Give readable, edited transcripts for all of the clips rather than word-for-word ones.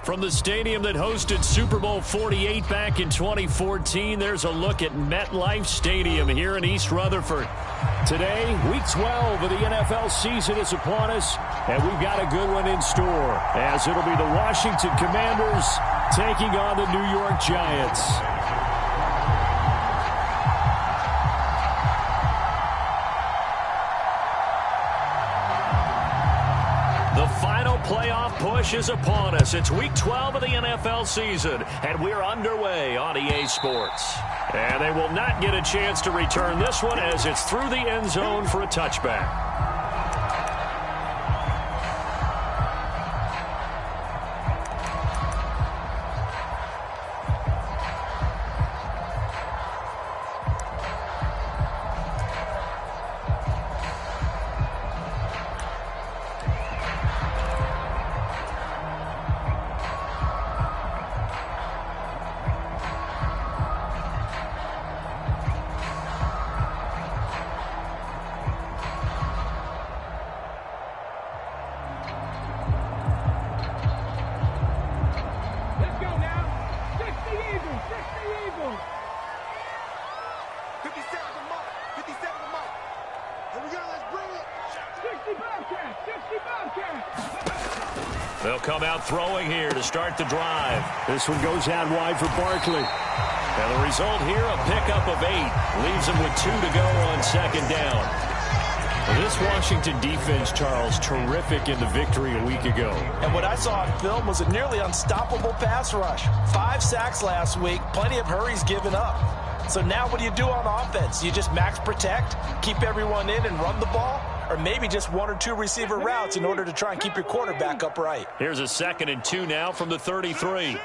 From the stadium that hosted Super Bowl 48 back in 2014, there's a look at MetLife Stadium here in East Rutherford. Today, Week 12 of the NFL season is upon us, and we've got a good one in store, as it'll be the Washington Commanders taking on the New York Giants. The final playoff push is upon us. It's Week 12 of the NFL season, and we're underway on EA Sports. And they will not get a chance to return this one as it's through the end zone for a touchback. They'll come out throwing here to start the drive. This one goes out wide for Barkley. And the result here, a pickup of 8. Leaves them with 2 to go on second down. Well, this Washington defense, Charles, terrific in the victory a week ago. And what I saw on film was a nearly unstoppable pass rush. 5 sacks last week, plenty of hurries given up. So now what do you do on offense? You just max protect, keep everyone in and run the ball? Or maybe just 1 or 2 receiver routes in order to try and keep your quarterback upright. Here's a 2nd and 2 now from the 33.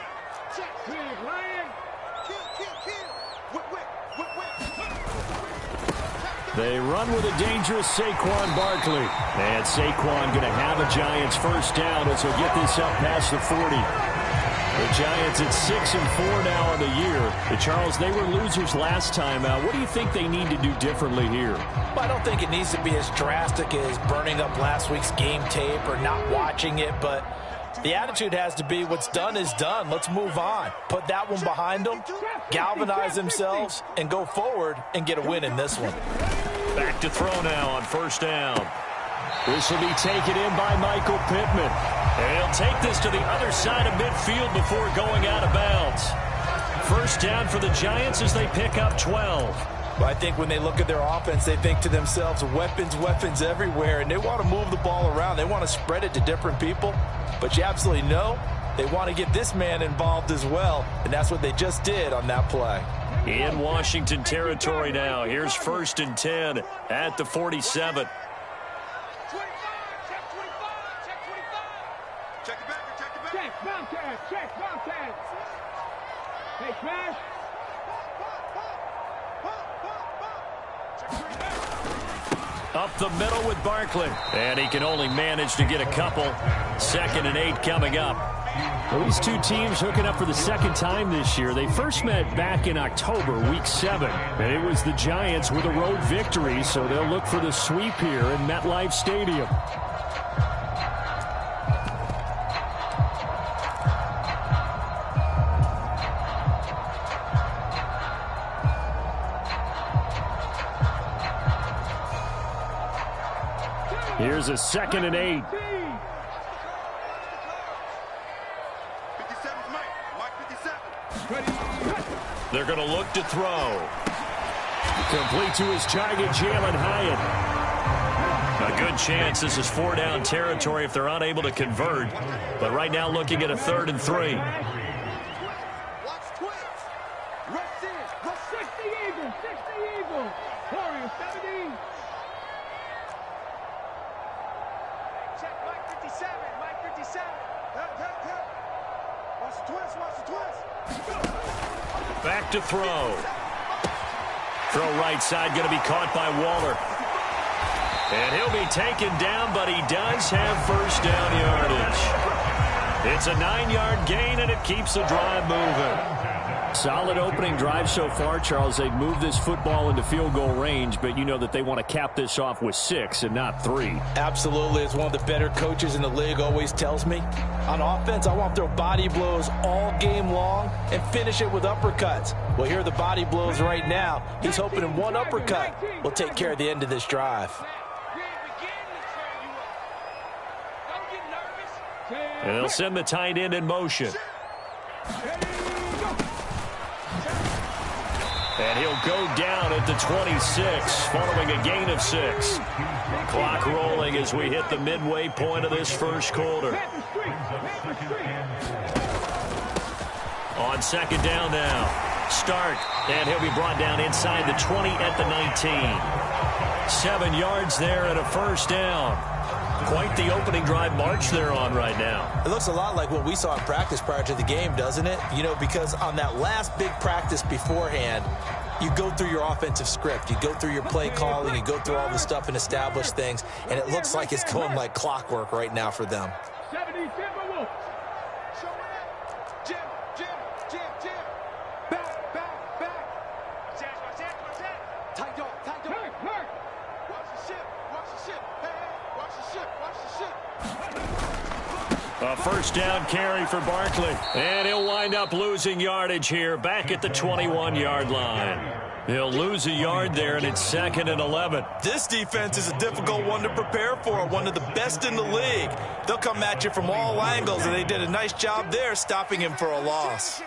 They run with a dangerous Saquon Barkley. And Saquon going to have a Giants first down as he'll get this up past the 40. The Giants at 6-4 now on the year. Charles, they were losers last time out. What do you think they need to do differently here? Well, I don't think it needs to be as drastic as burning up last week's game tape or not watching it, but the attitude has to be what's done is done. Let's move on. Put that one behind them, galvanize themselves, and go forward and get a win in this one. Back to throw now on first down. This will be taken in by Michael Pittman. And he'll take this to the other side of midfield before going out of bounds. First down for the Giants as they pick up 12. Well, I think when they look at their offense, they think to themselves, weapons everywhere, and they want to move the ball around. They want to spread it to different people. But you absolutely know they want to get this man involved as well, and that's what they just did on that play. In Washington territory now. Here's 1st and 10 at the 47. Up the middle with Barkley. And he can only manage to get a couple. 2nd and 8 coming up. Well, these two teams hooking up for the second time this year. They first met back in October, Week 7. And it was the Giants with a road victory, so they'll look for the sweep here in MetLife Stadium. Here's a 2nd and 8. They're going to look to throw. Complete to his target, Jalen Hyatt. A good chance this is 4-down territory if they're unable to convert. But right now looking at a 3rd and 3. Back to throw. Throw right side, going to be caught by Waller. And he'll be taken down, but he does have first down yardage. It's a 9-yard gain, and it keeps the drive moving. Solid opening drive so far, Charles. They've moved this football into field goal range, but you know that they want to cap this off with 6 and not 3. Absolutely. As one of the better coaches in the league always tells me, on offense, I want to throw body blows all game long and finish it with uppercuts. Well, here are the body blows right now. He's hoping in one uppercut will take care of the end of this drive. And they'll send the tight end in motion. And he'll go down at the 26, following a gain of 6. Clock rolling as we hit the midway point of this first quarter. On second down now. Start. And he'll be brought down inside the 20 at the 19. 7 yards there and a first down. Quite the opening drive march they're on right now. It looks a lot like what we saw in practice prior to the game, doesn't it? You know, because on that last big practice beforehand, you go through your offensive script. You go through your play calling. You go through all the stuff and establish things. And it looks like it's going like clockwork right now for them. A first down carry for Barkley. And he'll wind up losing yardage here back at the 21-yard line. He'll lose a yard there, and it's 2nd and 11. This defense is a difficult one to prepare for, one of the best in the league. They'll come at you from all angles, and they did a nice job there stopping him for a loss.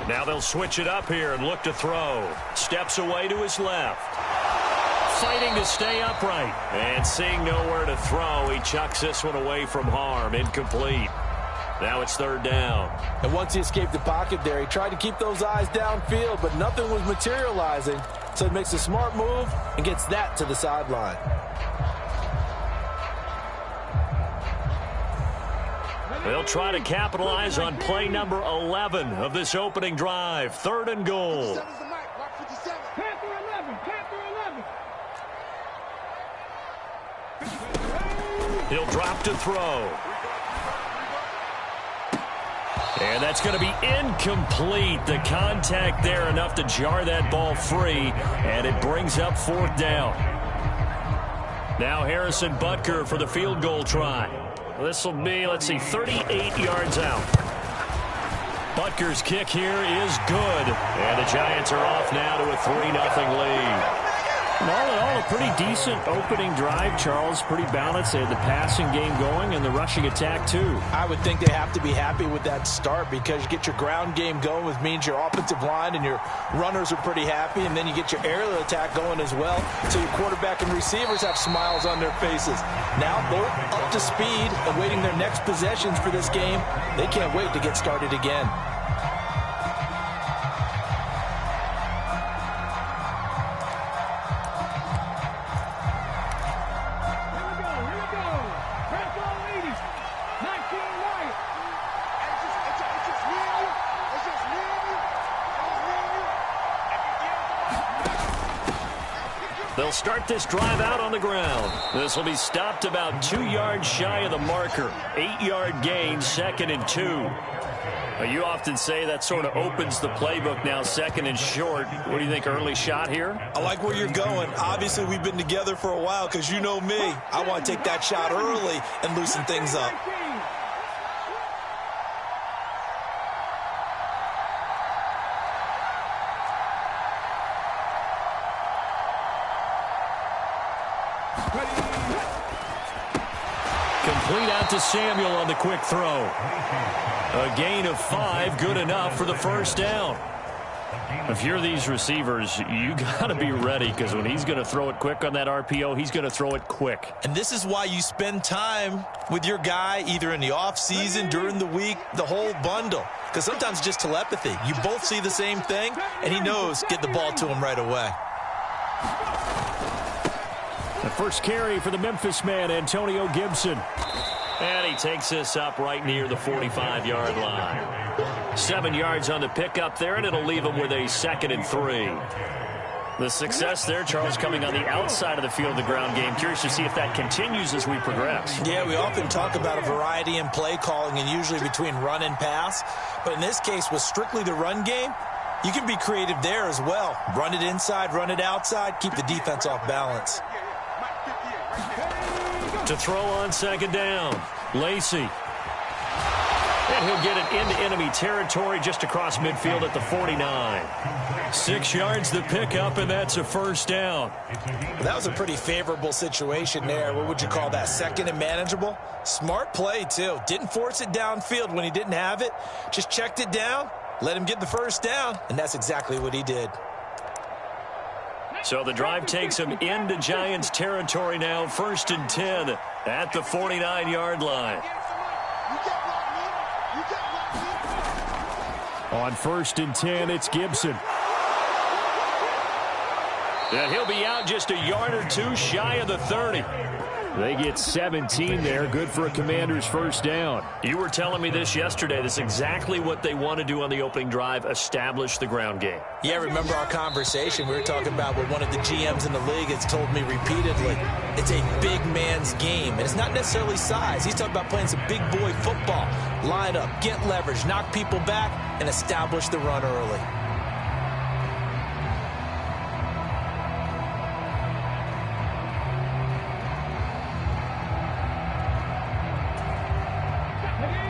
Now they'll switch it up here and look to throw. Steps away to his left. Fighting to stay upright. And seeing nowhere to throw, he chucks this one away from harm. Incomplete. Now it's 3rd down. And once he escaped the pocket there, he tried to keep those eyes downfield, but nothing was materializing. So he makes a smart move and gets that to the sideline. They'll try to capitalize on play number 11 of this opening drive. 3rd and goal. He'll drop to throw. And that's going to be incomplete. The contact there enough to jar that ball free, and it brings up 4th down. Now Harrison Butker for the field goal try. This will be, let's see, 38 yards out. Butker's kick here is good. And the Giants are off now to a 3-0 lead. And all in all, a pretty decent opening drive, Charles. Pretty balanced. They had the passing game going and the rushing attack, too. I would think they have to be happy with that start because you get your ground game going, which means your offensive line and your runners are pretty happy, and then you get your aerial attack going as well, so your quarterback and receivers have smiles on their faces. Now both up to speed, awaiting their next possessions for this game. They can't wait to get started again. They'll start this drive out on the ground. This will be stopped about 2 yards shy of the marker. 8-yard gain, 2nd and 2. You often say that sort of opens the playbook now, 2nd and short. What do you think, early shot here? I like where you're going. Obviously, we've been together for a while because you know me. I want to take that shot early and loosen things up. Complete out to Samuel on the quick throw. A gain of 5, good enough for the first down. If you're these receivers, you got to be ready because when he's going to throw it quick on that RPO, he's going to throw it quick. And this is why you spend time with your guy either in the offseason, during the week, the whole bundle. Because sometimes it's just telepathy. You both see the same thing, and he knows get the ball to him right away. The first carry for the Memphis man, Antonio Gibson. And he takes this up right near the 45-yard line. 7 yards on the pickup there, and it'll leave him with a 2nd and 3. The success there, Charles, coming on the outside of the field, the ground game. Curious to see if that continues as we progress. Yeah, we often talk about a variety in play calling and usually between run and pass. But in this case, with strictly the run game, you can be creative there as well. Run it inside, run it outside, keep the defense off balance. To throw on second down, Lacey. And he'll get it into enemy territory just across midfield at the 49. 6 yards the pickup, and that's a first down. That was a pretty favorable situation there. What would you call that? Second and manageable? Smart play, too. Didn't force it downfield when he didn't have it. Just checked it down, let him get the first down, and that's exactly what he did. So the drive takes him into Giants territory now, 1st and 10 at the 49-yard line. On 1st and 10, it's Gibson. And he'll be out just a yard or two shy of the 30. They get 17 there, good for a Commander's first down. You were telling me this yesterday. This is exactly what they want to do on the opening drive, establish the ground game. Yeah, remember our conversation? We were talking about what one of the GMs in the league has told me repeatedly. It's a big man's game, and it's not necessarily size. He's talking about playing some big boy football. Line up, get leverage, knock people back, and establish the run early.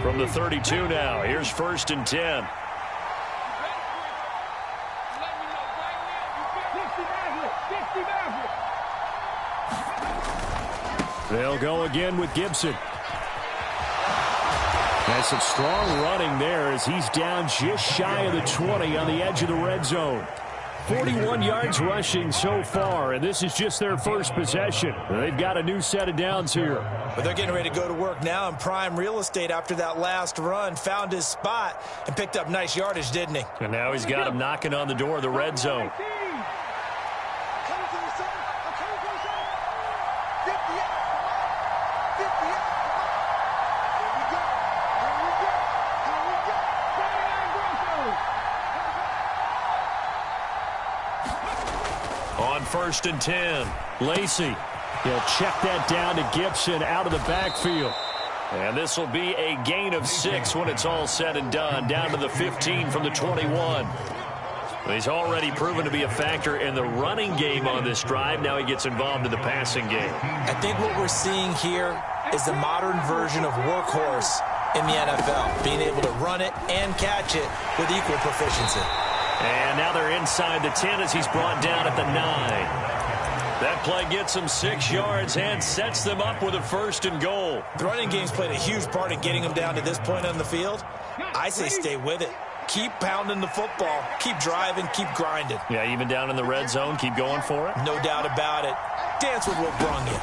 From the 32 now, here's 1st and 10. They'll go again with Gibson. That's some strong running there as he's down just shy of the 20 on the edge of the red zone. 41 yards rushing so far, and this is just their first possession. They've got a new set of downs here. But they're getting ready to go to work now in prime real estate after that last run. Found his spot and picked up nice yardage, didn't he? And now he's got him knocking on the door of the red zone. On 1st and 10, Lacey. He'll check that down to Gibson out of the backfield. And this will be a gain of 6 when it's all said and done, down to the 15 from the 21. He's already proven to be a factor in the running game on this drive. Now he gets involved in the passing game. I think what we're seeing here is the modern version of workhorse in the NFL, being able to run it and catch it with equal proficiency. And now they're inside the 10 as he's brought down at the 9. That play gets them 6 yards and sets them up with a 1st and goal. The running game's played a huge part in getting them down to this point on the field. I say stay with it. Keep pounding the football. Keep driving. Keep grinding. Yeah, even down in the red zone, keep going for it. No doubt about it. Dance with what brung you.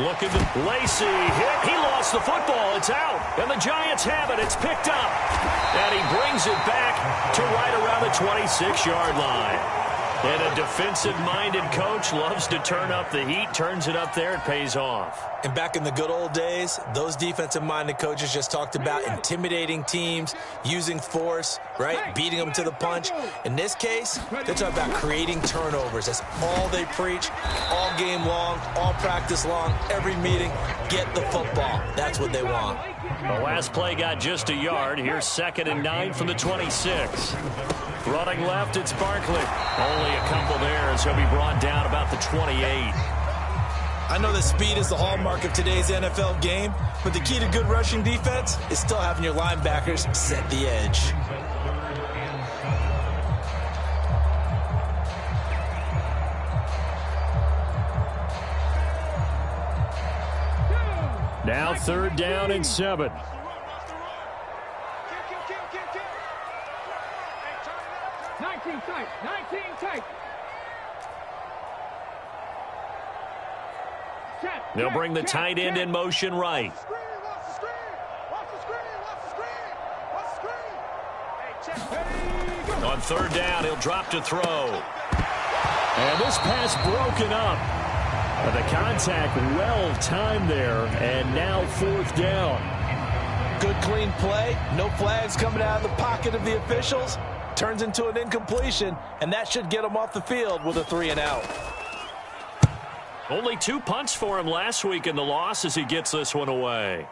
Look at the Lacey hit. He lost the football. It's out. And the Giants have it. It's picked up. And he brings it back to right around the 26-yard line. And a defensive-minded coach loves to turn up the heat, turns it up there, it pays off. And back in the good old days, those defensive-minded coaches just talked about intimidating teams, using force, right, beating them to the punch. In this case, they're talking about creating turnovers. That's all they preach, all game long, all practice long, every meeting. Get the football. That's what they want. The last play got just a yard. Here's 2nd and 9 from the 26. Running left, it's Barkley. Only a couple there as he'll be brought down about the 28. I know that speed is the hallmark of today's NFL game, but the key to good rushing defense is still having your linebackers set the edge. Now 3rd down and 7. They'll bring the tight end in motion right. On 3rd down, he'll drop to throw. And this pass broken up. The contact well timed there, and now 4th down. Good clean play. No flags coming out of the pocket of the officials. turns into an incompletion, and that should get him off the field with a 3-and-out. Only 2 punts for him last week in the loss as he gets this one away.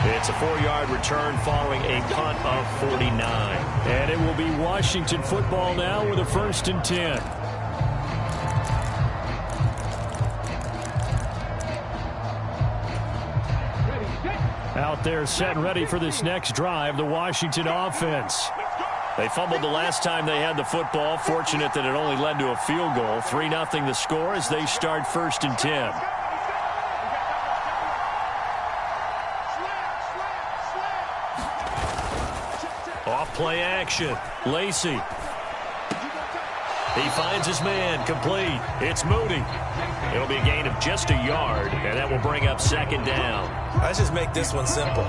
It's a 4-yard return following a punt of 49. And it will be Washington football now with a 1st and 10. Out there set and ready for this next drive, the Washington offense. They fumbled the last time they had the football. Fortunate that it only led to a field goal. 3-0 the score as they start 1st and 10. Off play action. Lacey. He finds his man. Complete. It's Moody. It'll be a gain of just a yard, and that will bring up 2nd down. Let's just make this one simple.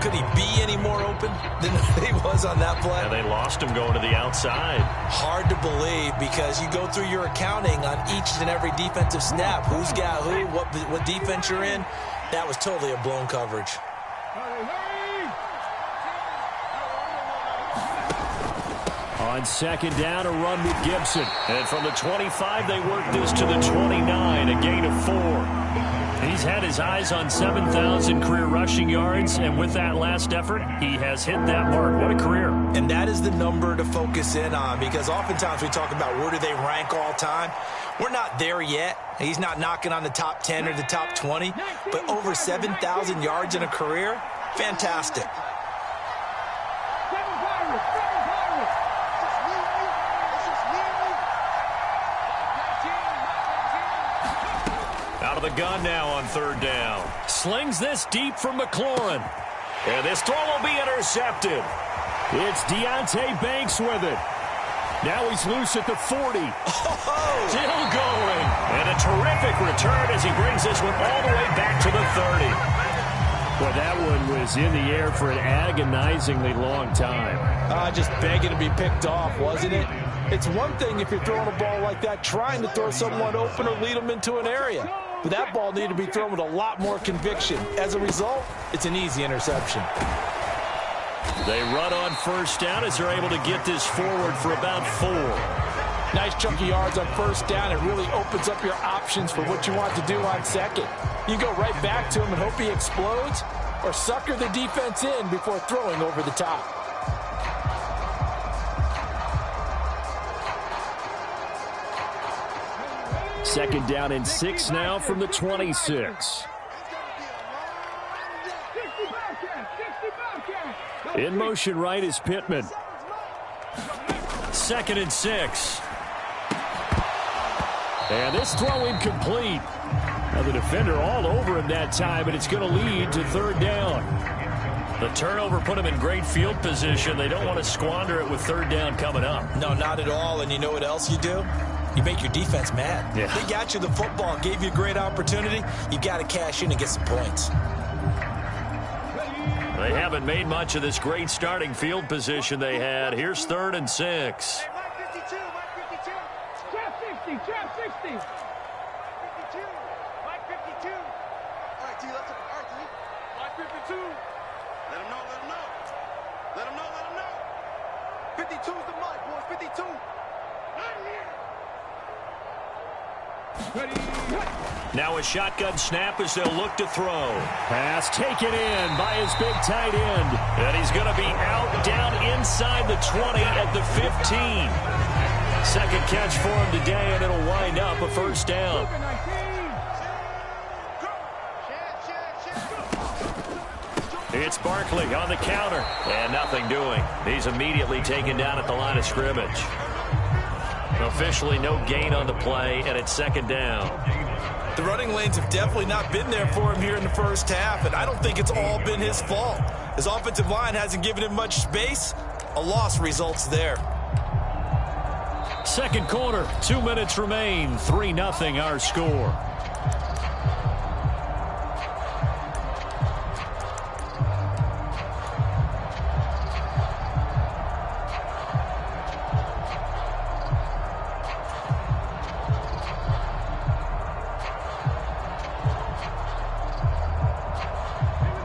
Could he be any more open than he was on that play? And they lost him going to the outside. Hard to believe because you go through your accounting on each and every defensive snap. Who's got who, what defense you're in. That was totally a blown coverage. On 2nd down, a run with Gibson. And from the 25, they work this to the 29, a gain of 4. He's had his eyes on 7,000 career rushing yards, and with that last effort, he has hit that mark. What a career. And that is the number to focus in on, because oftentimes we talk about where do they rank all time. We're not there yet. He's not knocking on the top 10 or the top 20, but over 7,000 yards in a career, fantastic. Out of the gun now on 3rd down. Slings this deep from McLaurin. And this throw will be intercepted. It's Deonte Banks with it. Now he's loose at the 40. Still going. And a terrific return as he brings this one all the way back to the 30. Well, that one was in the air for an agonizingly long time. Just begging to be picked off, wasn't it? It's one thing if you're throwing a ball like that, trying to throw someone open or lead them into an area. But that ball needed to be thrown with a lot more conviction. As a result, it's an easy interception. They run on 1st down as they're able to get this forward for about 4. Nice chunky yards on 1st down. It really opens up your options for what you want to do on 2nd. You go right back to him and hope he explodes, or sucker the defense in before throwing over the top. Second down and 6 now from the 26. In motion right is Pittman. 2nd and 6. And this throw incomplete. Now the defender all over him that time, and it's going to lead to 3rd down. The turnover put him in great field position. They don't want to squander it with 3rd down coming up. No, not at all. And you know what else you do? You make your defense mad. Yeah. They got you the football, gave you a great opportunity. You got to cash in and get some points. They haven't made much of this great starting field position they had. Here's 3rd and 6. Hey, Mark 52, Mark 52. Trap 60, trap 60. 52, Mark 52. All right, T, let's go. All right, T. Mark 52. Let him know, let him know. Let him know, let him know. 52's the mark, boys, 52. Not here. Now a shotgun snap as they'll look to throw. Pass taken in by his big tight end. And he's going to be out down inside the 20 at the 15. Second catch for him today, and it'll wind up a 1st down. It's Barkley on the counter. And nothing doing. He's immediately taken down at the line of scrimmage. Officially no gain on the play, and it's 2nd down. The running lanes have definitely not been there for him here in the 1st half, and I don't think it's all been his fault. His offensive line hasn't given him much space. A loss results there. 2nd quarter, 2 minutes remain. 3-0 our score.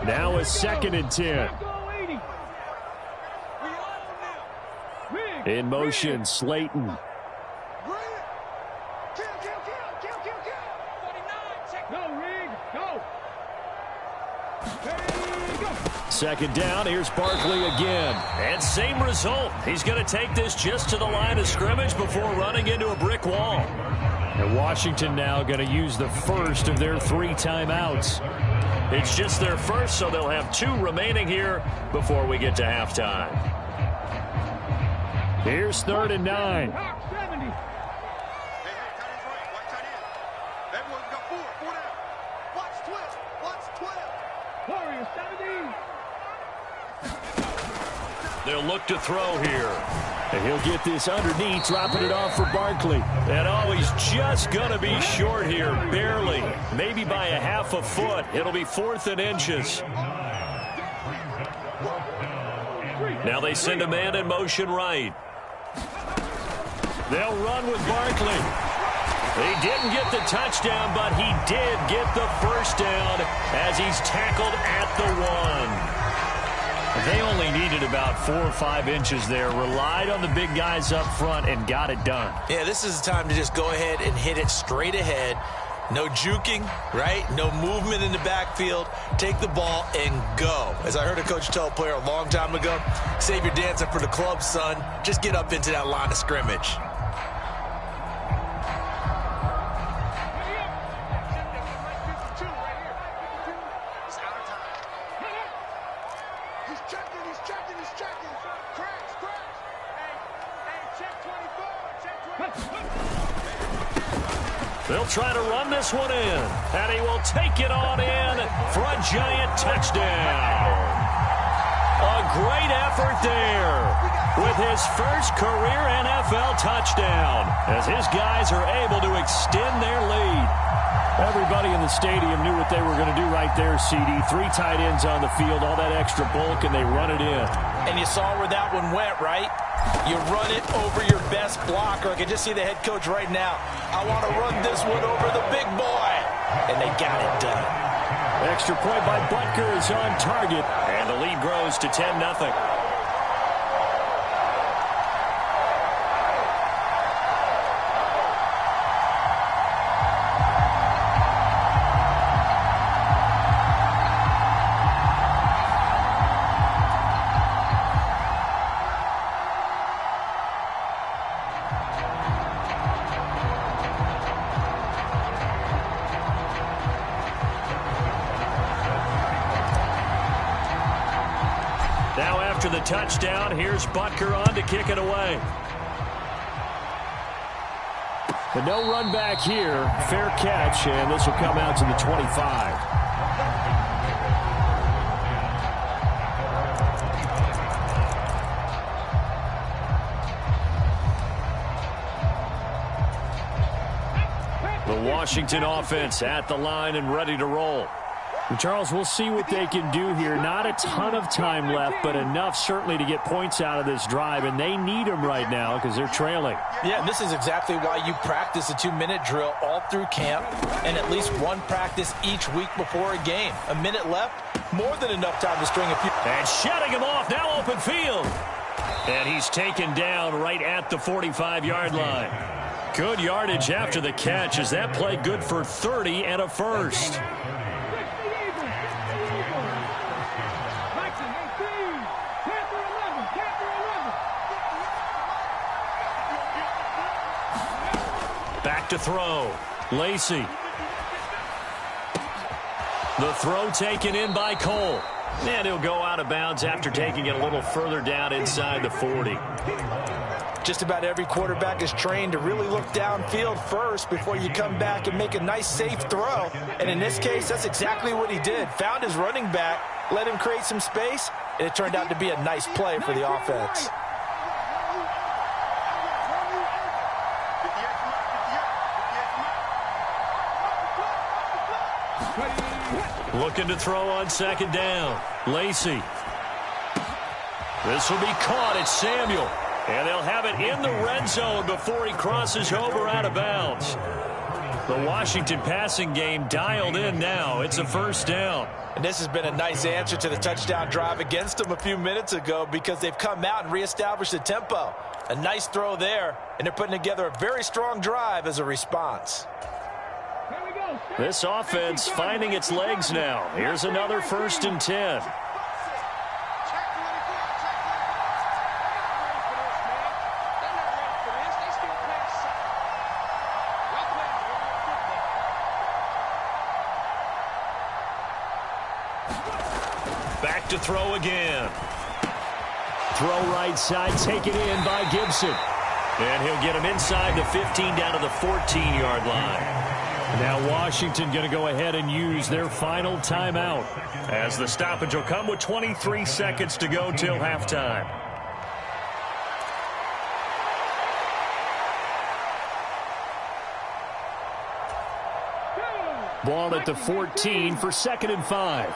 Now a 2nd and 10. In motion, Slayton. Second down, here's Barkley again. And same result. He's going to take this just to the line of scrimmage before running into a brick wall. And Washington now going to use the first of their 3 timeouts. It's just their first, so they'll have 2 remaining here before we get to halftime. Here's 3rd and 9. They'll look to throw here. And he'll get this underneath, dropping it off for Barkley. And oh, he's just going to be short here, barely. Maybe by a half a foot. It'll be 4th and inches. Now they send a man in motion right. They'll run with Barkley. He didn't get the touchdown, but he did get the first down as he's tackled at the 1. They only needed about 4 or 5 inches there, relied on the big guys up front, and got it done. Yeah, this is the time to just go ahead and hit it straight ahead. No juking, right? No movement in the backfield. Take the ball and go. As I heard a coach tell a player a long time ago, save your dancing for the club, son. Just get up into that line of scrimmage. They'll try to run this one in, and he will take it on in for a giant touchdown. A great effort there with his first career NFL touchdown as his guys are able to extend their lead. Everybody in the stadium knew what they were going to do right there, CD. 3 tight ends on the field, all that extra bulk, and they run it in. And you saw where that one went, right? You run it over your best blocker. I can just see the head coach right now. I want to run this one over the big boy. And they got it done. Extra point by Butker is on target. And the lead grows to 10-0. After the touchdown, here's Butker on to kick it away. But no run back here. Fair catch, and this will come out to the 25. The Washington offense at the line and ready to roll. Charles, we'll see what they can do here. Not a ton of time left, but enough certainly to get points out of this drive, and they need them right now because they're trailing. Yeah, this is exactly why you practice a 2-minute drill all through camp and at least one practice each week before a game. A minute left, more than enough time to string a few. And shutting him off, now open field. And he's taken down right at the 45-yard line. Good yardage after the catch as that play good for 30 and a first. Back to throw. Lacey. The throw taken in by Cole. And he'll go out of bounds after taking it a little further down inside the 40. Just about every quarterback is trained to really look downfield first before you come back and make a nice, safe throw. And in this case, that's exactly what he did. Found his running back, let him create some space, and it turned out to be a nice play for the offense. Looking to throw on second down. Lacey. This will be caught. It's Samuel. And they'll have it in the red zone before he crosses over out of bounds. The Washington passing game dialed in now. It's a first down. And this has been a nice answer to the touchdown drive against them a few minutes ago because they've come out and reestablished the tempo. A nice throw there, and they're putting together a very strong drive as a response. This offense finding its legs now. Here's another 1st and 10. Back to throw again. Throw right side, taken in by Gibson. And he'll get him inside the 15 down to the 14-yard line. Now Washington going to go ahead and use their final timeout, as the stoppage will come with 23 seconds to go till halftime. Ball at the 14 for 2nd and 5.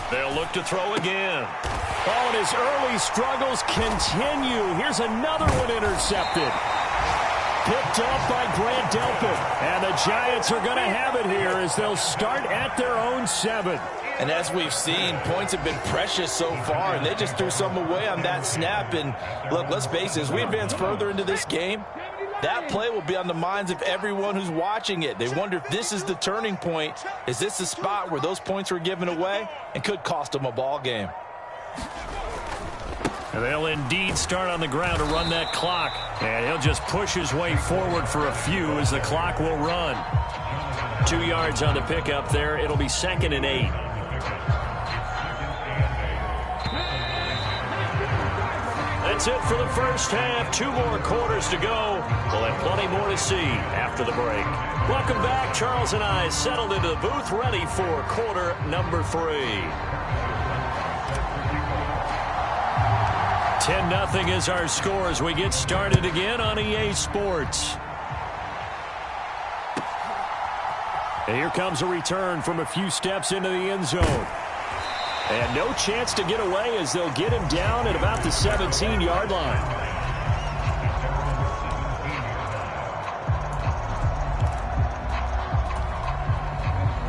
They'll look to throw again. Oh, and his early struggles continue. Here's another one intercepted. Picked up by Grant Delpit. And the Giants are going to have it here as they'll start at their own 7. And as we've seen, points have been precious so far, and they just threw some away on that snap. And look, let's face it, as we advance further into this game, that play will be on the minds of everyone who's watching it. They wonder if this is the turning point. Is this the spot where those points were given away and could cost them a ball game? And they'll indeed start on the ground to run that clock. And he'll just push his way forward for a few as the clock will run. 2 yards on the pickup there. It'll be 2nd and 8. That's it for the first half. 2 more quarters to go. We'll have plenty more to see after the break. Welcome back. Charles and I settled into the booth, ready for quarter number 3. 10-0 is our score as we get started again on EA Sports. And here comes a return from a few steps into the end zone. And no chance to get away as they'll get him down at about the 17-yard line.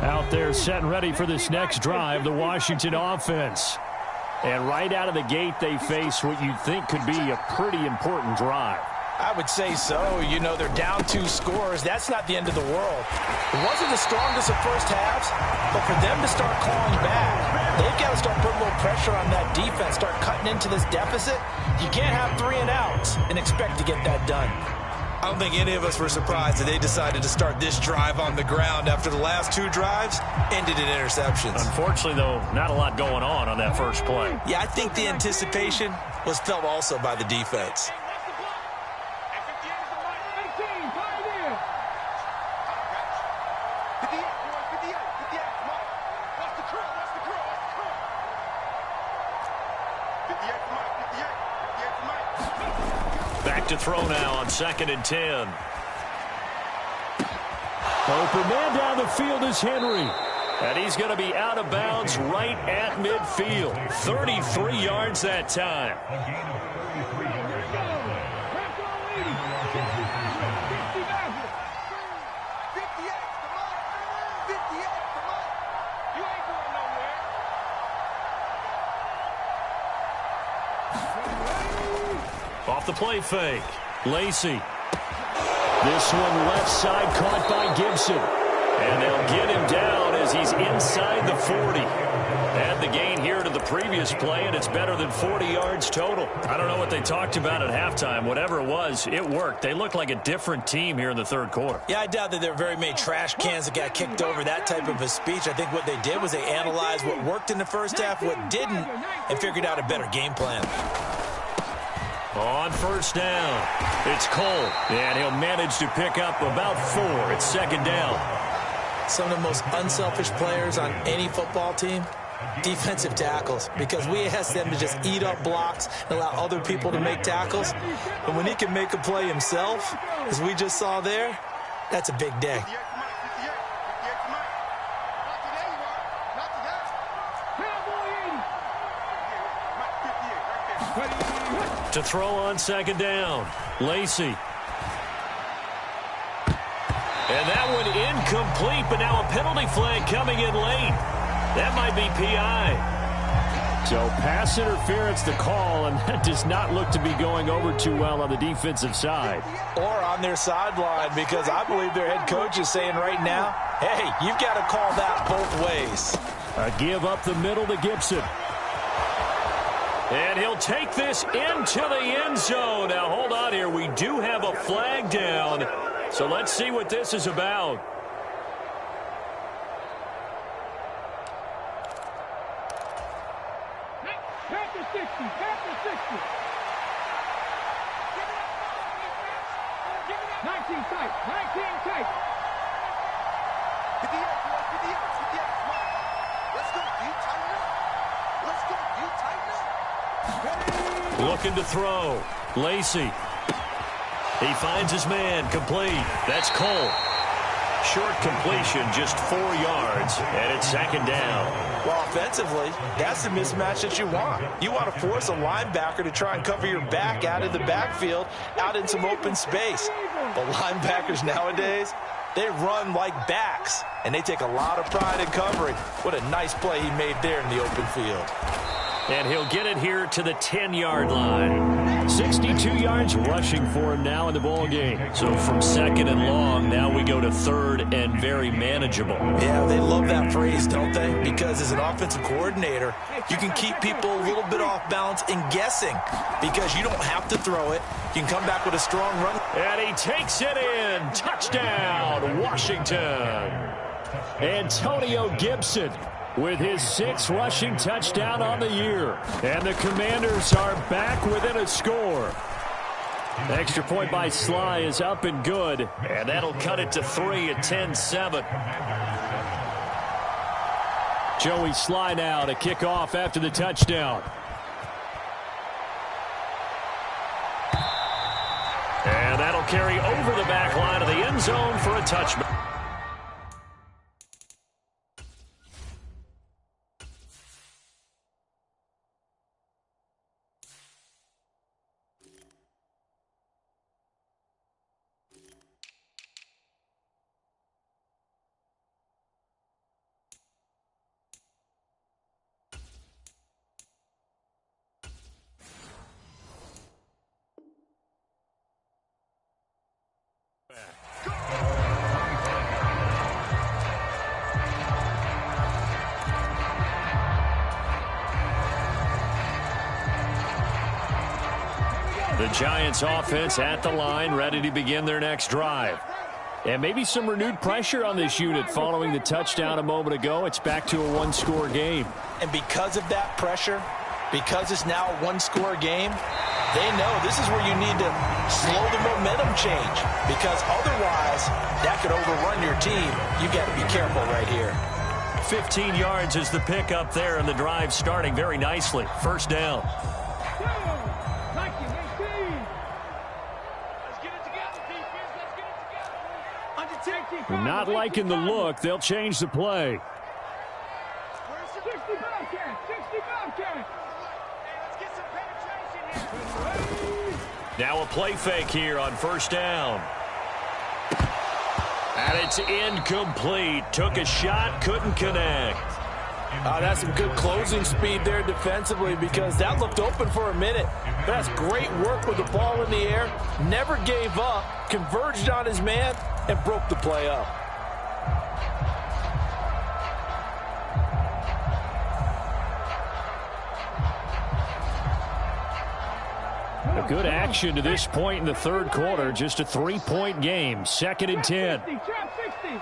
Out there set and ready for this next drive, the Washington offense. And right out of the gate, they face what you'd think could be a pretty important drive. I would say so. You know, they're down 2 scores. That's not the end of the world. It wasn't the strongest of first halves, but for them to start clawing back, they've got to start putting a little pressure on that defense, start cutting into this deficit. You can't have 3 and outs and expect to get that done. I don't think any of us were surprised that they decided to start this drive on the ground after the last 2 drives ended in interceptions. Unfortunately, though, not a lot going on that first play. Yeah, I think the anticipation was felt also by the defense. To throw now on 2nd and 10. Open man down the field is Henry. And he's going to be out of bounds right at midfield. 33 yards that time. Off the play fake. Lacey. This one left side caught by Gibson. And they'll get him down as he's inside the 40. Add the gain here to the previous play, and it's better than 40 yards total. I don't know what they talked about at halftime. Whatever it was, it worked. They look like a different team here in the 3rd quarter. Yeah, I doubt that there were very many trash cans that got kicked over, that type of a speech. I think what they did was they analyzed what worked in the first half, what didn't, and figured out a better game plan. On 1st down, it's Cole, and he'll manage to pick up about 4. It's 2nd down. Some of the most unselfish players on any football team, defensive tackles, because we ask them to just eat up blocks and allow other people to make tackles. But when he can make a play himself, as we just saw there, that's a big day. To throw on 2nd down, Lacey. incomplete, but now a penalty flag coming in late. That might be PI. So pass interference the call, and that does not look to be going over too well on the defensive side. Or on their sideline, because I believe their head coach is saying right now, hey, you've got to call that both ways. A give up the middle to Gibson. And he'll take this into the end zone. Now, hold on here. We do have a flag down. So let's see what this is about. Back to 60. Back to 60. 19 tight. 19 tight. 58, boys, 58, 58. Let's go, you tighten up. Let's go, you tighten up. Looking to throw. Lacey. He finds his man. Complete. That's Cole. Short completion, just 4 yards, and it's second down. Well, offensively, that's the mismatch that you want. You want to force a linebacker to try and cover your back out of the backfield, out in some open space. The linebackers nowadays, they run like backs, and they take a lot of pride in covering. What a nice play he made there in the open field. And he'll get it here to the 10-yard line. 62 yards rushing for him now in the ball game. So from second and long, now we go to third and very manageable. Yeah, they love that phrase, don't they? Because as an offensive coordinator, you can keep people a little bit off balance and guessing because you don't have to throw it. You can come back with a strong run. And he takes it in. Touchdown, Washington. Antonio Gibson with his 6th rushing touchdown on the year. And the Commanders are back within a score. The extra point by Sly is up and good. And that'll cut it to 3 at 10-7. Joey Sly now to kick off after the touchdown. And that'll carry over the back line of the end zone for a touchback. The Giants offense at the line, ready to begin their next drive. And maybe some renewed pressure on this unit following the touchdown a moment ago. It's back to a one-score game. And because of that pressure, because it's now a one-score game, they know this is where you need to slow the momentum change. Because otherwise, that could overrun your team. You've got to be careful right here. 15 yards is the pickup there, and the drive starting very nicely. First down. Not liking the look. They'll change the play. 60 Bobcat. 60 Bobcat. Now a play fake here on first down. And it's incomplete. Took a shot, couldn't connect. That's some good closing speed there defensively because that looked open for a minute. That's great work with the ball in the air. Never gave up, converged on his man, and broke the play up. A good action to this point in the third quarter. Just a 3-point game. 2nd and 10. 60, trap 60.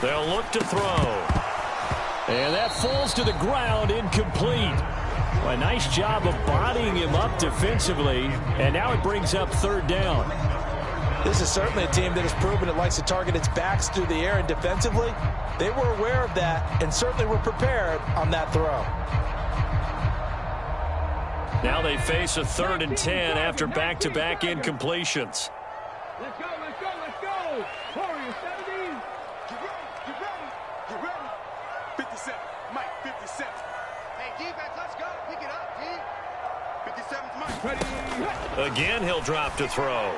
They'll look to throw. And that falls to the ground, incomplete. Well, a nice job of bodying him up defensively. And now it brings up third down. This is certainly a team that has proven it likes to target its backs through the air, and defensively, they were aware of that and certainly were prepared on that throw. Now they face a 3rd and 10 after back-to-back incompletions. Let's go, let's go, let's go. Warriors 17. Get ready, get ready, get ready. 57, Mike, 57. Again, he'll drop to throw.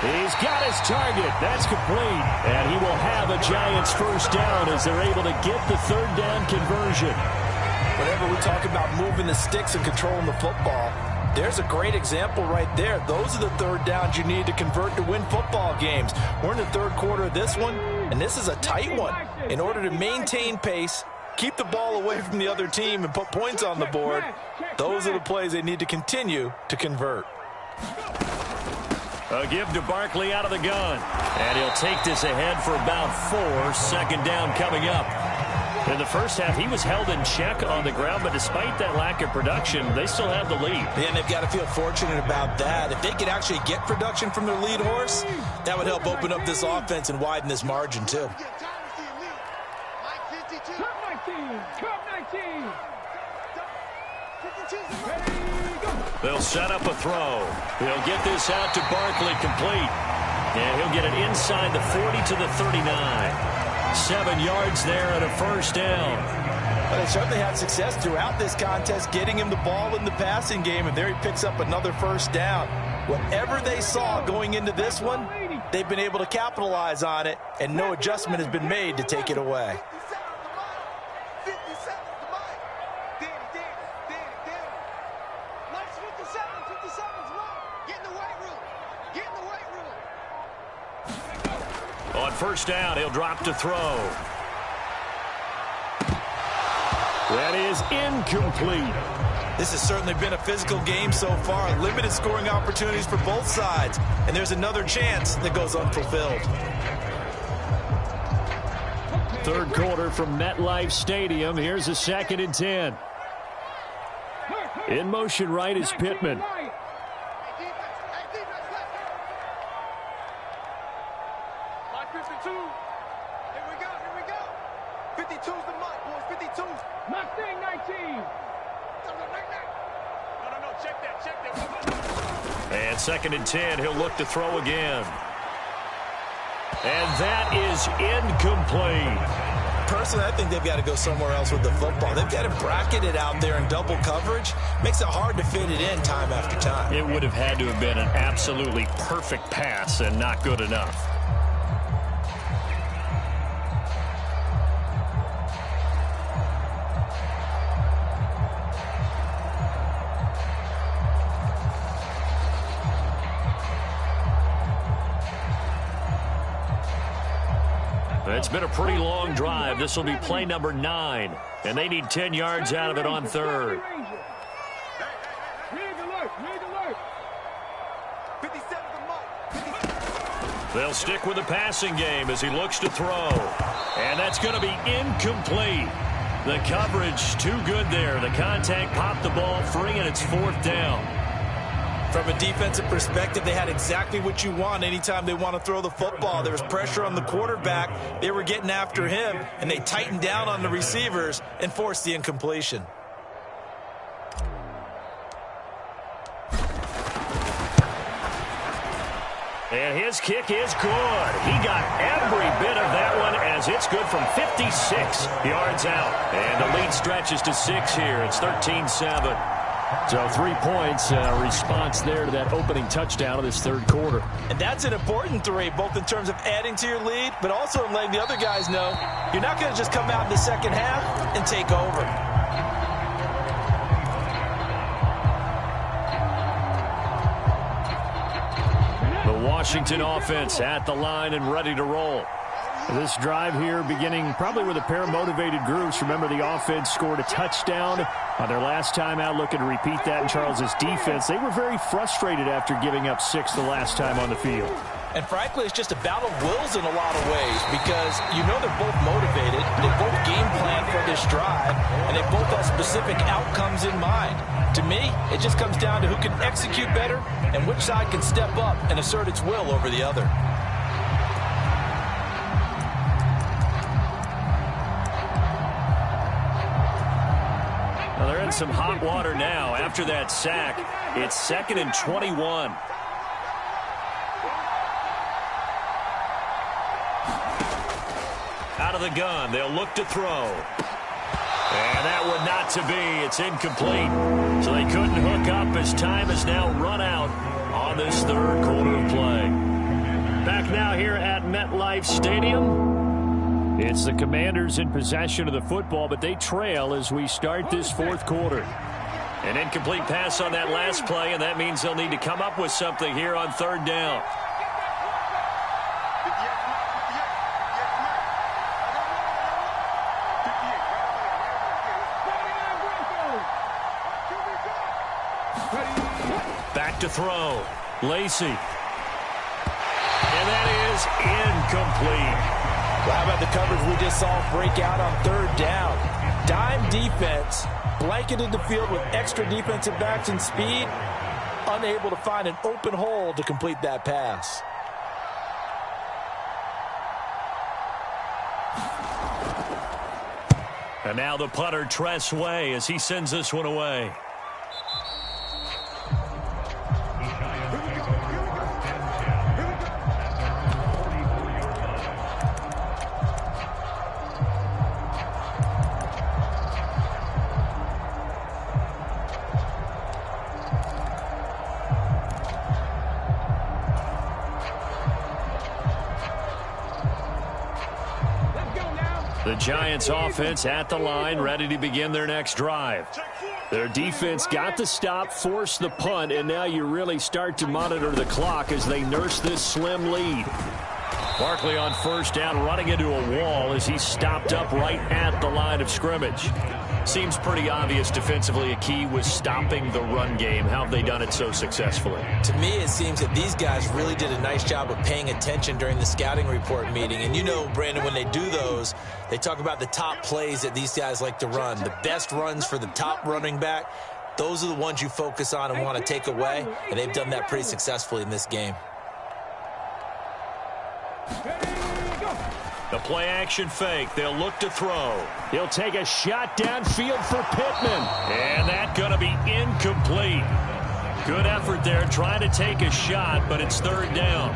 He's got his target. That's complete. And he will have a Giants first down as they're able to get the third down conversion. Whenever we talk about moving the sticks and controlling the football, there's a great example right there. Those are the third downs you need to convert to win football games. We're in the third quarter of this one, and this is a tight one. In order to maintain pace, keep the ball away from the other team, and put points on the board, those are the plays they need to continue to convert. A give to Barkley out of the gun. And he'll take this ahead for about 4. Second down coming up. In the first half, he was held in check on the ground, but despite that lack of production, they still have the lead. Yeah, and they've got to feel fortunate about that. If they could actually get production from their lead horse, that would help open up this offense and widen this margin, too. They'll set up a throw. He'll get this out to Barkley, complete. And he'll get it inside the 40 to the 39. 7 yards there and a first down. Well, they certainly had success throughout this contest getting him the ball in the passing game, and there he picks up another first down. Whatever they saw going into this one, they've been able to capitalize on it, and no adjustment has been made to take it away. On first down, he'll drop to throw. That is incomplete. This has certainly been a physical game so far. Limited scoring opportunities for both sides. And there's another chance that goes unfulfilled. Third quarter from MetLife Stadium. Here's a 2nd and 10. In motion right is Pittman. And 2nd and 10, he'll look to throw again. And that is incomplete. Personally, I think they've got to go somewhere else with the football. They've got to bracket it out there in double coverage. Makes it hard to fit it in time after time. It would have had to have been an absolutely perfect pass and not good enough. It's been a pretty long drive. This will be play number 9. And they need 10 yards out of it on third. They'll stick with the passing game as he looks to throw. And that's going to be incomplete. The coverage too good there. The contact popped the ball free, and it's 4th down. From a defensive perspective, they had exactly what you want anytime they want to throw the football. There was pressure on the quarterback. They were getting after him, and they tightened down on the receivers and forced the incompletion. And his kick is good. He got every bit of that one as it's good from 56 yards out. And the lead stretches to 6 here. It's 13-7. So 3 points, response there to that opening touchdown of this third quarter. And that's an important 3, both in terms of adding to your lead, but also in letting the other guys know you're not going to just come out in the second half and take over. The Washington offense at the line and ready to roll. This drive here beginning probably with a pair of motivated groups. Remember, the offense scored a touchdown on their last time out, looking to repeat that in Charles's defense. They were very frustrated after giving up 6 the last time on the field. And frankly, it's just a battle of wills in a lot of ways because you know they're both motivated, they both game plan for this drive, and they both have specific outcomes in mind. To me, it just comes down to who can execute better and which side can step up and assert its will over the other. Well, they're in some hot water now. After that sack, it's 2nd and 21. Out of the gun, they'll look to throw. And that one not to be. It's incomplete. So they couldn't hook up as time has now run out on this third quarter of play. Back now here at MetLife Stadium. It's the Commanders in possession of the football, but they trail as we start this fourth quarter. An incomplete pass on that last play, and that means they'll need to come up with something here on third down. Back to throw. Lacey. And that is incomplete. Well, how about the coverage we just saw break out on third down? Dime defense, blanketed the field with extra defensive backs and speed, unable to find an open hole to complete that pass. And now the punter, Tress Way, as he sends this one away. The Giants offense at the line, ready to begin their next drive. Their defense got the stop, forced the punt, and now you really start to monitor the clock as they nurse this slim lead. Barkley on first down, running into a wall as he stopped up right at the line of scrimmage. Seems pretty obvious defensively a key was stopping the run game. How have they done it so successfully? To me, it seems that these guys really did a nice job of paying attention during the scouting report meeting. And you know, Brandon, when they do those, they talk about the top plays that these guys like to run. The best runs for the top running back, those are the ones you focus on and want to take away. And they've done that pretty successfully in this game. The play-action fake. They'll look to throw. He'll take a shot downfield for Pittman. And that's going to be incomplete. Good effort there trying to take a shot, but it's third down.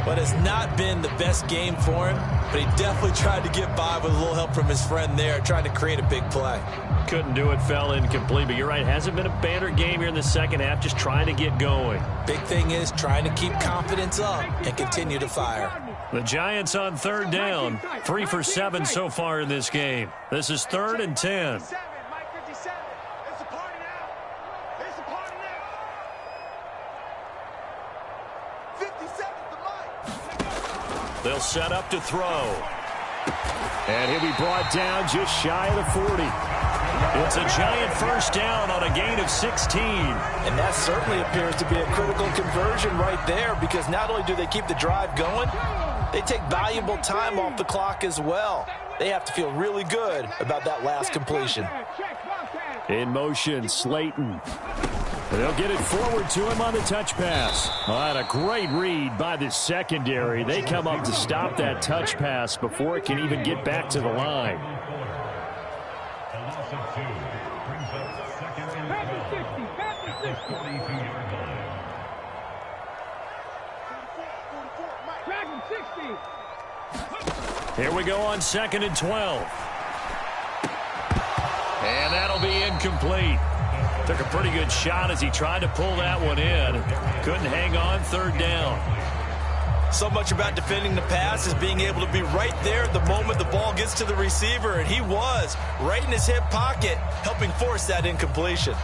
But it's not been the best game for him, but he definitely tried to get by with a little help from his friend there, trying to create a big play. Couldn't do it, fell incomplete, but you're right, hasn't been a banner game here in the second half, just trying to get going. Big thing is trying to keep confidence up and continue to fire. The Giants on third down, 3 for 7 so far in this game. This is 3rd and 10. They'll set up to throw. And he'll be brought down just shy of the 40. It's a Giant first down on a gain of 16. And that certainly appears to be a critical conversion right there, because not only do they keep the drive going, they take valuable time off the clock as well. They have to feel really good about that last completion. In motion, Slayton. They'll get it forward to him on the touch pass. And a great read by the secondary. They come up to stop that touch pass before it can even get back to the line. Here we go on 2nd and 12. And that'll be incomplete. Took a pretty good shot as he tried to pull that one in. Couldn't hang on, third down. So much about defending the pass is being able to be right there at the moment the ball gets to the receiver, and he was right in his hip pocket, helping force that incompletion.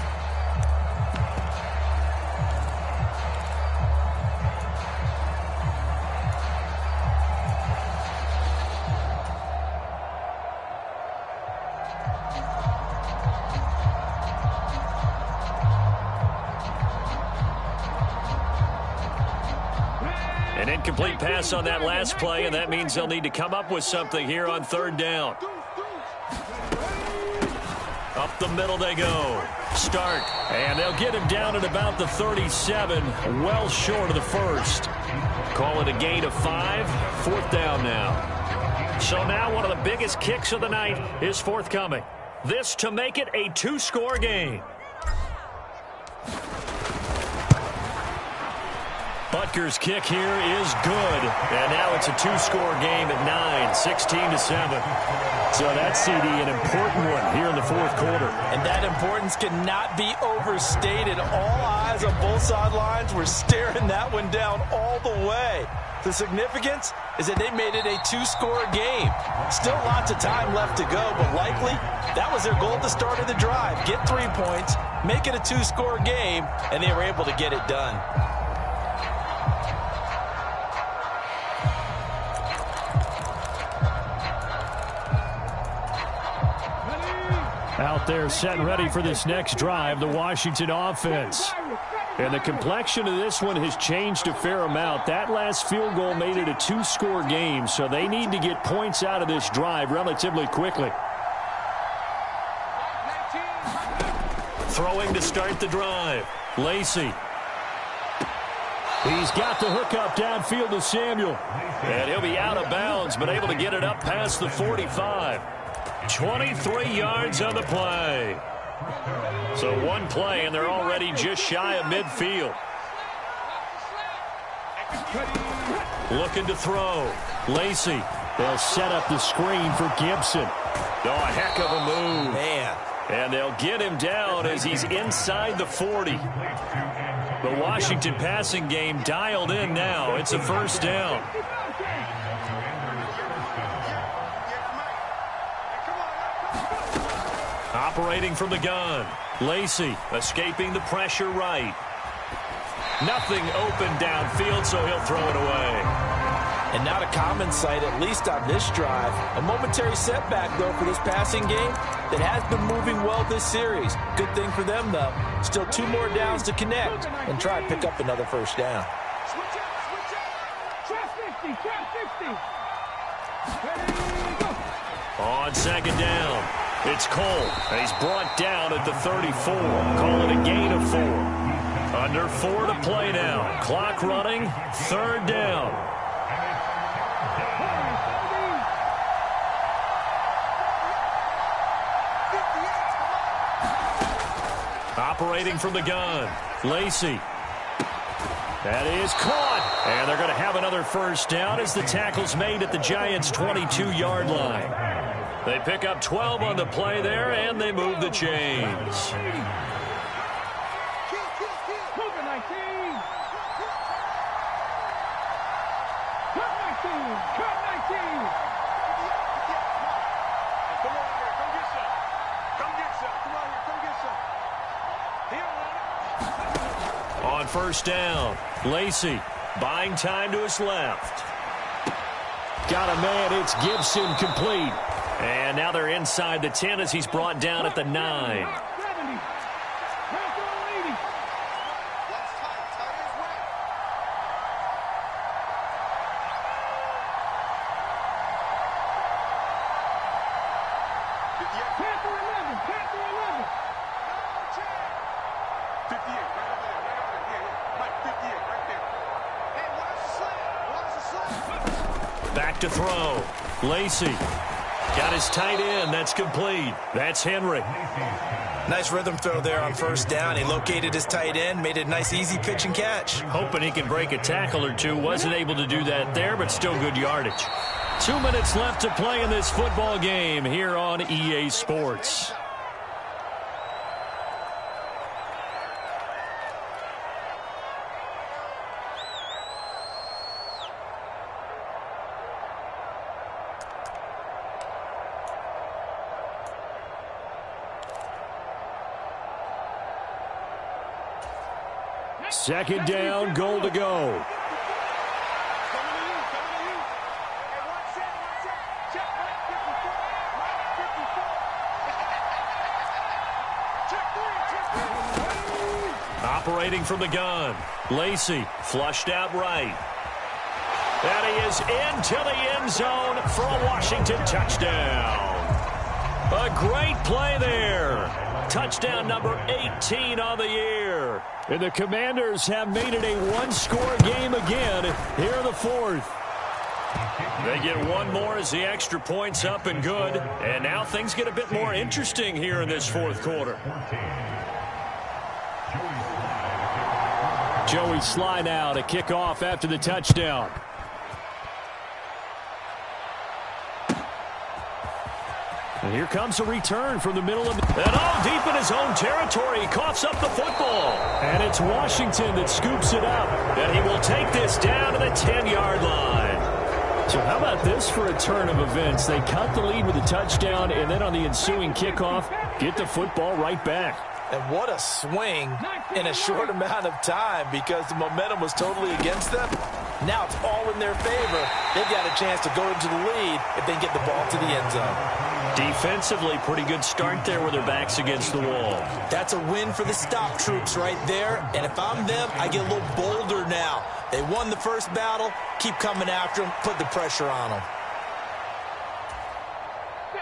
An incomplete pass on that last play, and that means they'll need to come up with something here on third down. Up the middle they go. Start. And they'll get him down at about the 37, well short of the first. Call it a gain of 5, 4th down now. So now one of the biggest kicks of the night is forthcoming. This to make it a 2-score game. Butker's kick here is good. And now it's a two-score game at 9, 16-7. So that CD, an important one here in the fourth quarter. And that importance cannot be overstated. All eyes on both sidelines were staring that one down all the way. The significance is that they made it a two-score game. Still lots of time left to go, but likely that was their goal at the start of the drive. Get 3 points, make it a two-score game, and they were able to get it done. Out there set and ready for this next drive, the Washington offense. And the complexion of this one has changed a fair amount. That last field goal made it a two-score game, so they need to get points out of this drive relatively quickly. Throwing to start the drive. Lacey. He's got the hookup downfield to Samuel. And he'll be out of bounds, but able to get it up past the 45. 23 yards on the play. So one play, and they're already just shy of midfield. Looking to throw. Lacey. They'll set up the screen for Gibson. Oh, a heck of a move. Man. And they'll get him down as he's inside the 40. The Washington passing game dialed in now. It's a first down. Operating from the gun. Lacey escaping the pressure right. Nothing open downfield, so he'll throw it away. And not a common sight, at least on this drive. A momentary setback, though, for this passing game that has been moving well this series. Good thing for them, though. Still 2 more downs to connect and try and pick up another first down. Switch out. Trap 50, trap 50. Ready, go. On second down, it's Cole. And he's brought down at the 34. Call it a gain of 4. Under 4 to play now. Clock running. Third down. Operating from the gun. Lacey. That is caught. And they're going to have another first down as the tackle's made at the Giants' 22-yard line. They pick up 12 on the play there, and they move the chains. On first down, Lacey buying time to his left. Got a man, it's Gibson complete. And now they're inside the 10 as he's brought down at the 9. Back to throw. Lacey got his tight end. That's complete. That's Henry. Nice rhythm throw there on first down. He located his tight end, made it a nice easy pitch and catch. Hoping he can break a tackle or two. Wasn't able to do that there, but still good yardage. 2 minutes left to play in this football game here on EA Sports. Second down, goal to go. Operating from the gun. Lacey flushed out right. And he is into the end zone for a Washington touchdown. A great play there. Touchdown number 18 on the year. And the Commanders have made it a one-score game again here in the fourth. They get one more as the extra point's up and good. And now things get a bit more interesting here in this fourth quarter. Joey Sly now to kick off after the touchdown. And here comes a return from the middle of the... And all deep in his own territory. He coughs up the football. And it's Washington that scoops it up. And he will take this down to the 10-yard line. So how about this for a turn of events? They cut the lead with a touchdown, and then on the ensuing kickoff, get the football right back. And what a swing in a short amount of time because the momentum was totally against them. Now it's all in their favor. They've got a chance to go into the lead if they can get the ball to the end zone. Defensively, pretty good start there with their backs against the wall. That's a win for the stop troops right there. And if I'm them, I get a little bolder now. They won the first battle. Keep coming after them. Put the pressure on them.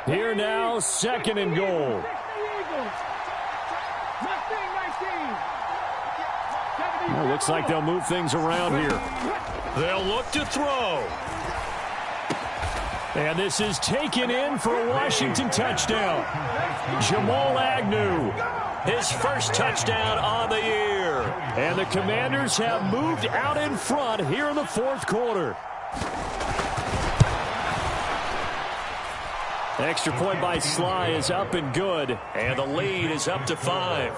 Here now, 2nd and goal. Well, looks like they'll move things around here. They'll look to throw. And this is taken in for a Washington touchdown. Jamal Agnew, his first touchdown on the year. And the Commanders have moved out in front here in the 4th quarter. Extra point by Sly is up and good. And the lead is up to 5.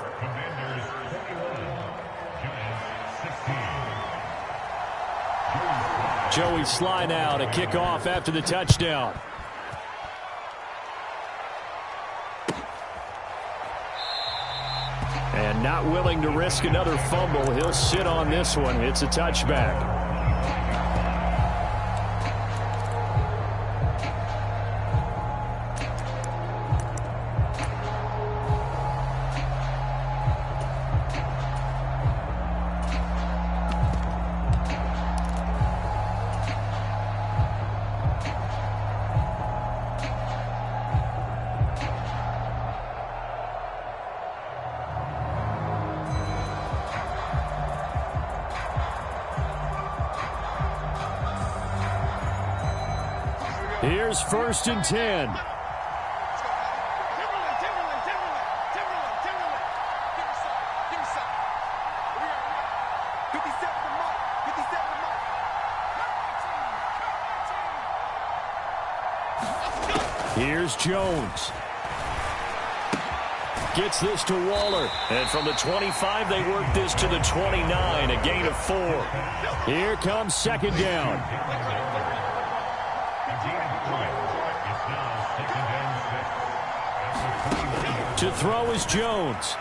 Joey Sly now to kick off after the touchdown. And not willing to risk another fumble. He'll sit on this one. It's a touchback. Here's 1st and 10. Here's Jones. Gets this to Waller. And from the 25, they work this to the 29, a gain of 4. Here comes 2nd down. To throw is Jones.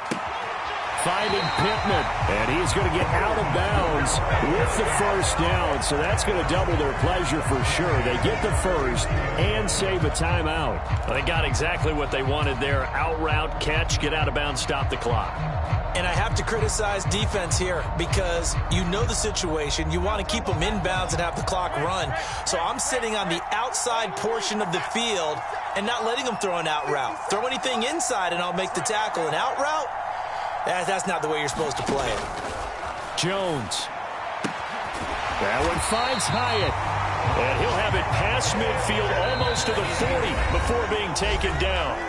Finding Pittman. And he's going to get out of bounds with the 1st down. So that's going to double their pleasure for sure. They get the 1st and save a timeout. Well, they got exactly what they wanted there. Out route, catch, get out of bounds, stop the clock. And I have to criticize defense here because you know the situation. You want to keep them inbounds and have the clock run. So I'm sitting on the outside portion of the field and not letting them throw an out route. Throw anything inside and I'll make the tackle. An out route? That's not the way you're supposed to play it. Jones. That one finds Hyatt. And he'll have it past midfield almost to the 40 before being taken down.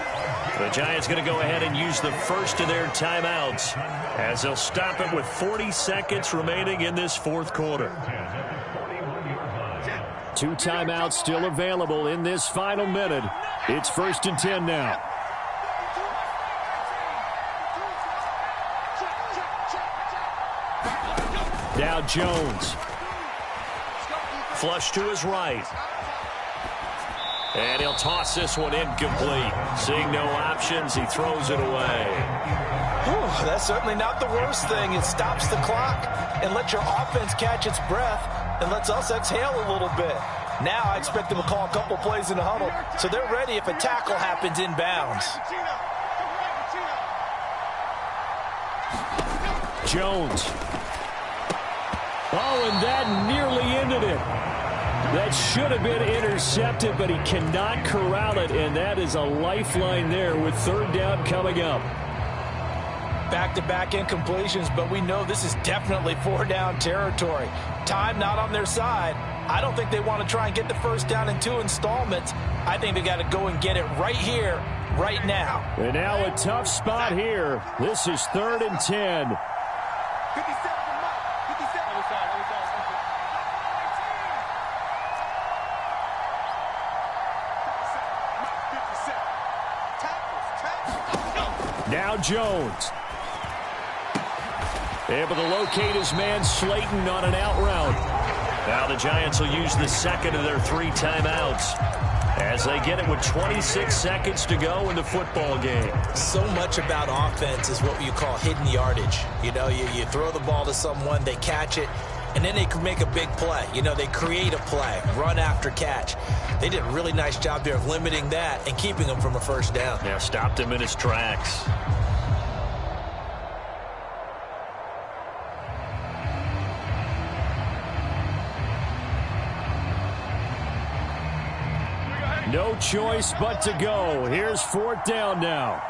The Giants going to go ahead and use the first of their timeouts as they'll stop it with 40 seconds remaining in this 4th quarter. 2 timeouts still available in this final minute. It's 1st and 10 now. Now Jones. Flush to his right. And he'll toss this one incomplete. Seeing no options, he throws it away. Whew, that's certainly not the worst thing. It stops the clock and lets your offense catch its breath and lets us exhale a little bit. Now I expect them to call a couple plays in the huddle, so they're ready if a tackle happens inbounds. Jones. Oh, and that nearly ended it. That should have been intercepted, but he cannot corral it, and that is a lifeline there with 3rd down coming up. Back-to-back incompletions, but we know this is definitely 4-down territory. Time not on their side. I don't think they want to try and get the 1st down in 2 installments. I think they got to go and get it right here, right now. And now a tough spot here. This is 3rd and 10. 57 to Mike. Now Jones. Able to locate his man Slayton on an out route. Now the Giants will use the second of their 3 timeouts as they get it with 26 seconds to go in the football game. So much about offense is what you call hidden yardage. You know, you throw the ball to someone, they catch it, and then they can make a big play. You know, they create a play, run after catch. They did a really nice job there of limiting that and keeping him from a first down. Yeah, stopped him in his tracks. No choice but to go. Here's 4th down now.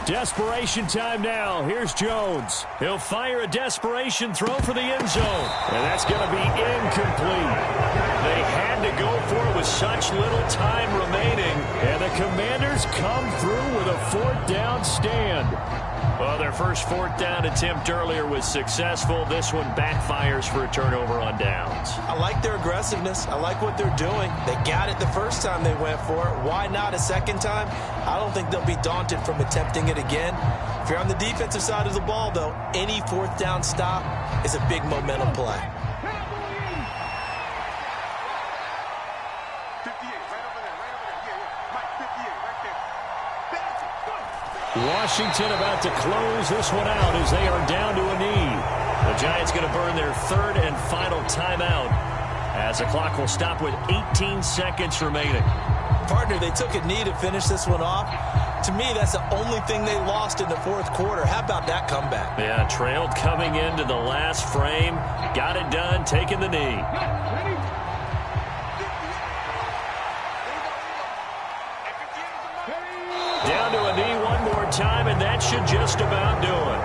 Desperation time now. Here's Jones. He'll fire a desperation throw for the end zone. And that's going to be incomplete. They had to go for it with such little time remaining. And the Commanders come through with a 4th down stand. Well, their first 4th down attempt earlier was successful. This one backfires for a turnover on downs. I like their aggressiveness. I like what they're doing. They got it the first time they went for it. Why not a second time? I don't think they'll be daunted from attempting it again. If you're on the defensive side of the ball, though, any 4th down stop is a big momentum play. Washington about to close this one out as they are down to a knee. The Giants going to burn their 3rd and final timeout as the clock will stop with 18 seconds remaining. Partner, they took a knee to finish this one off. To me, that's the only thing they lost in the 4th quarter. How about that comeback? Yeah, trailed coming into the last frame. Got it done, taking the knee. Down to a knee one more time, and that should just about do it.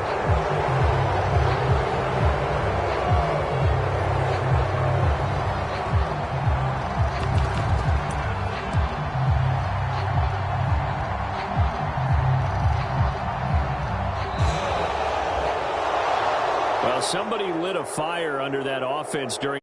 Well, somebody lit a fire under that offense during